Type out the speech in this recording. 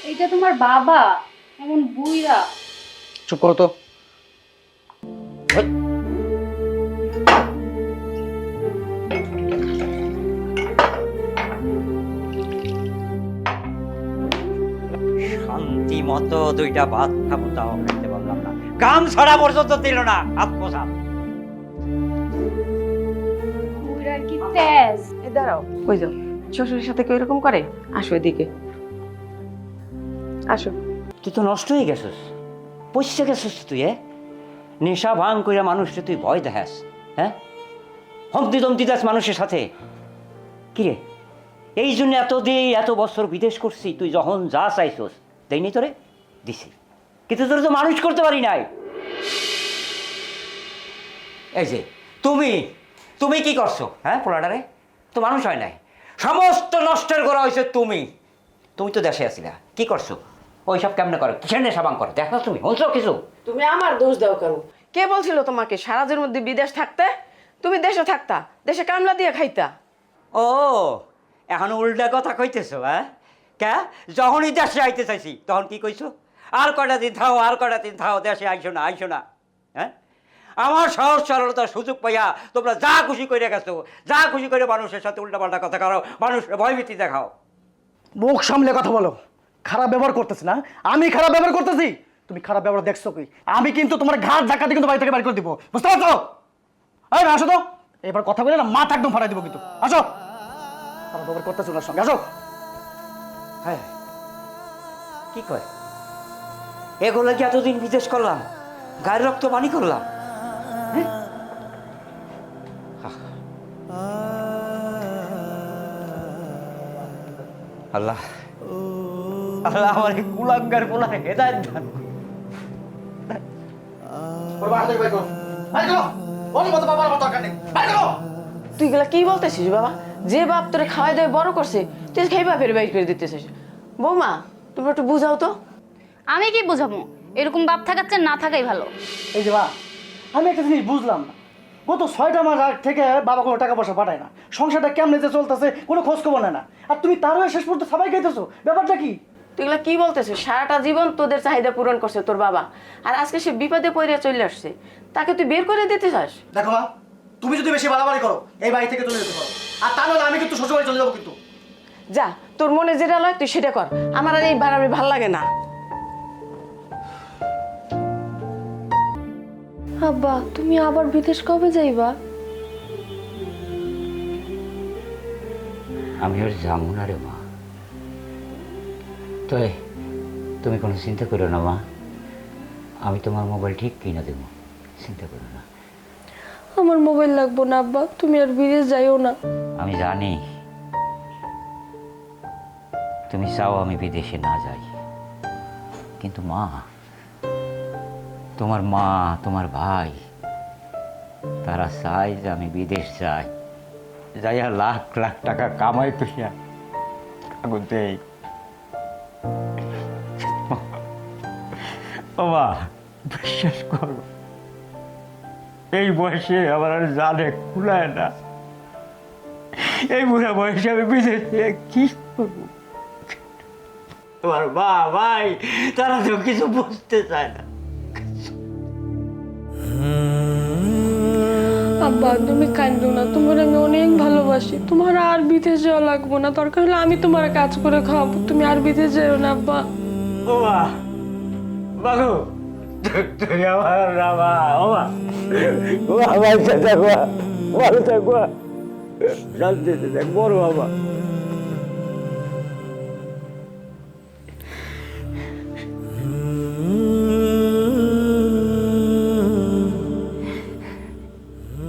এটা তোমার বাবা এমন বুইরা? চুপ করো তো। ওই, শান্তি মতো দুইটা ভাত খাবো তাও খাইতে পারলাম না, কাম ছড়া পর্যন্ত দিল না আত্মসাৎ। বুইরার কি তেজ! এ দাঁড়াও, কই যাও? শ্বশুরের সাথে কেউ এরকম করে? আসো এদিকে, আসো। তুই তো নষ্ট হয়ে গেছিস, পয়সা গেছিস তুই। নেশা ভাঙ কইরা মানুষকে তুই ভয় দেখাস, হ্যাঁ? হমতি দমতি দাস মানুষের সাথে। কিরে, এই জন্য এত বছর বিদেশ করছি, তুই যখন যা চাইছস দেয়নি তোরে, দিছি, কিন্তু তোরে তো মানুষ করতে পারি নাই। এই যে তুমি তুমি কি করছো, হ্যাঁ? পোলাটারে তো মানুষ হয় নাই, সমস্ত নষ্টের করা হয়েছে তুমি। তুমি তো দেশে আসিলা, কি করছো? ওইসব কেমনে করে, কিসের নেশা ভাঙ করে দেখো তুমি, হলছো কিছু? তুমি আমার দোষ দাও কেন? কে বলছিল তোমাকে সারাজের মধ্যে বিদেশ থাকতে? তুমি দেশে থাকতা, দেশে কামলা দিয়ে খাইতা। ও, এখন উল্টা কথা কইতেছো, হ্যাঁ? কে যখনই দেশে আইতে চাইছি তখন কি কইছো? আর কটা দিন থাও, আর কটা দিন থাও, দেশে আইসো না, আইসো না। হ্যাঁ, আমার সহজ সরলতার সুযোগ পাইয়া তোমরা যা খুশি করে গেছো, যা খুশি করে মানুষের সাথে উল্টাপাল্টা কথা করো, মানুষের ভয়ভীতি দেখাও। মুখ সামলে কথা বলো। খারাপ ব্যবহার করতেছি না, আমি খারাপ ব্যবহার করতেছি? তুমি খারাপ ব্যবহার দেখছো কি? আমি কিন্তু তোমার ঘাট ধাক্কাতে কিন্তু বাড়ি থেকে বাড়ি করে দিব, বুঝতে পারছো? এই না, আসো তো। এবার কথা বলে না মাথা একদম ফাটাই দিব কিন্তু। আসো, খারাপ ব্যবহার করতেছো ওনার সঙ্গে, আসো। হ্যাঁ, কি কয়? এগুলো কি এতদিন বিদেশ করলাম, গায়ের রক্ত পানি করলাম? হ্যাঁ? আল্লাহ আল্লাহ আমার এই কুলাঙ্গার পোলার হেদায়েত দান করুন। তুই গুলা কি বলতেছিস বাবা? যে বাপ তোরে খাওয়াই দেয় বড় করছে, তুই খাই বাপের বাইর করে দিতেছিস। বৌমা, তুমি একটু বুঝাও তো। আমি কি বুঝাবো? এরকম বাপ থাকাচ্ছে না থাকাই ভালো। এই যে মা, আমি একটা জিনিস বুঝলাম না, গত 6টা মাস আগ থেকে বাবা কোনো টাকা পয়সা পাঠায় না, সংসারটা কেমনে যে চলতেছে কোনো খোঁজ খবর নেয় না, আর তুমি তারও শেষ পর্যন্ত সবাই খাইতেছো, ব্যাপারটা কি? তুই এগুলা কি বলতেছিস? সারাটা জীবন তোদের চাহিদা পূরণ করছে তোর বাবা, আর আজকে সে বিপদে পড়ে চলে আসছে, তাকে তুই বের করে দিতে চাস? দেখো মা, তুমি যদি বেশি বাড়াবাড়ি করো এই বাড়ি থেকে চলে যেতে পারো, আর তা নাহলে আমি কিন্তু শ্বশুরবাড়ি চলে যাবো কিন্তু। যা, তোর মনে যেটা লয় তুই সেটা কর, আমার আর এই বাড়াবাড়ি ভাল লাগে না। আব্বা, তুমি আবার বিদেশ কবে যাইবা? আমি আর যাবো না রে মা। তো তুমি কোনো চিন্তা করো না মা, আমি তোমার মোবাইল ঠিক কিনে দেবো, চিন্তা করো না। আমার মোবাইল লাগবো না আব্বা, তুমি আর বিদেশ যাইও না। আমি জানি তুমি চাও আমি বিদেশে না যাই, কিন্তু মা, তোমার মা, তোমার ভাই, তারা চায় যে আমি বিদেশ যাই, যাইয়া লাখ লাখ টাকা কামাই করিয়া আগুন দেই। ও মা, বিশ্বাস করো, এই বয়সে আমার আর জানে কুলায় না, এই বুড়া বয়সে আমি বিদেশে কি করবো? তোমার মা ভাই তারা তো কিছু বুঝতে চায় না। আব্বা, তুমি কান্দো না, তোমার আমি অনেক ভালোবাসি, তোমার আর বিদেশ যাওয়া লাগবো না, দরকার হলে আমি তোমার কাজ করে খাওয়াবো, তুমি আর বিদেশ যাও না আব্বা। ও মা, বাবু তুই আমার রামা, ও মা, ও আমার সাথে থাকবা, ভালো থাকবা, শান্তিতে থাক, বড় বাবা।